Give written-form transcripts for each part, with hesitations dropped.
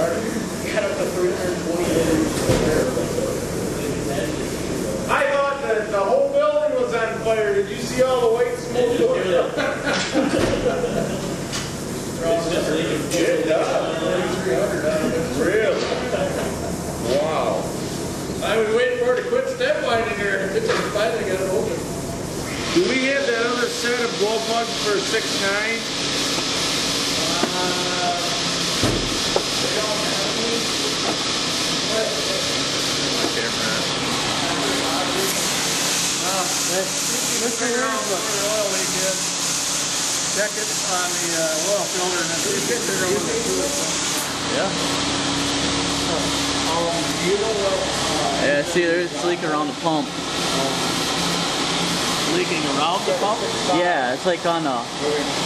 Got up to 320 liters. I thought that the whole building was on fire. Did you see all the white smoke? It does. Really? Wow. I was waiting for it to quit step winding here. It finally got it open. Do we have that other set of glow plugs for 6.9? Mr. Oil leak is. Check it on the oil filter and then see if it's there on the fuel. Yeah. Yeah, see, it's leaking around the pump. Leaking around the pump? Yeah, it's like on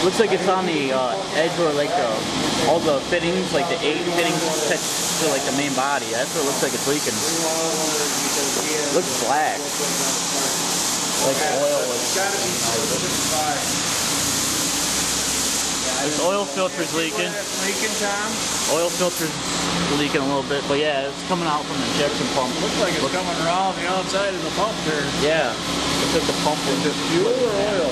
looks like it's on the edge where like all the fittings, like the 8 fittings to like the main body. That's what it looks like it's leaking. It looks black. Like oil is. This oil filter's leaking. Leaking, Tom? Oil filter's leaking a little bit, but yeah, it's coming out from the injection pump. Looks like it's coming around the outside of the pump there. Yeah. Looks like the pump was Is it fuel or oil?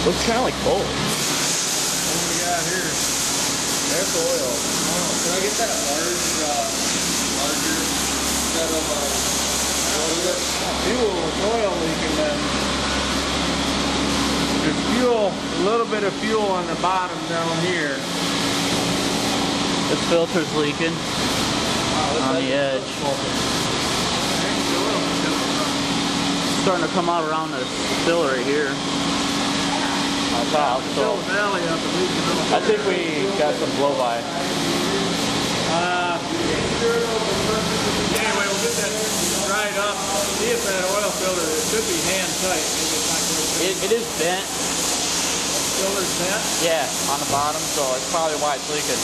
Looks kind of like both. What do we got here? That's oil. Can I get that larger set of fuel with oil leaking then? There's fuel, a little bit of fuel on the bottom down here. This filter's leaking on the edge. It's starting to come out around this fill right here. On top. So I think we got some blow by. Anyway, we'll get that dried up. See if that oil filter, it should be hand tight. Maybe it's not It is bent. filter's bent. Yeah, on the bottom, so it's probably why it's leaking.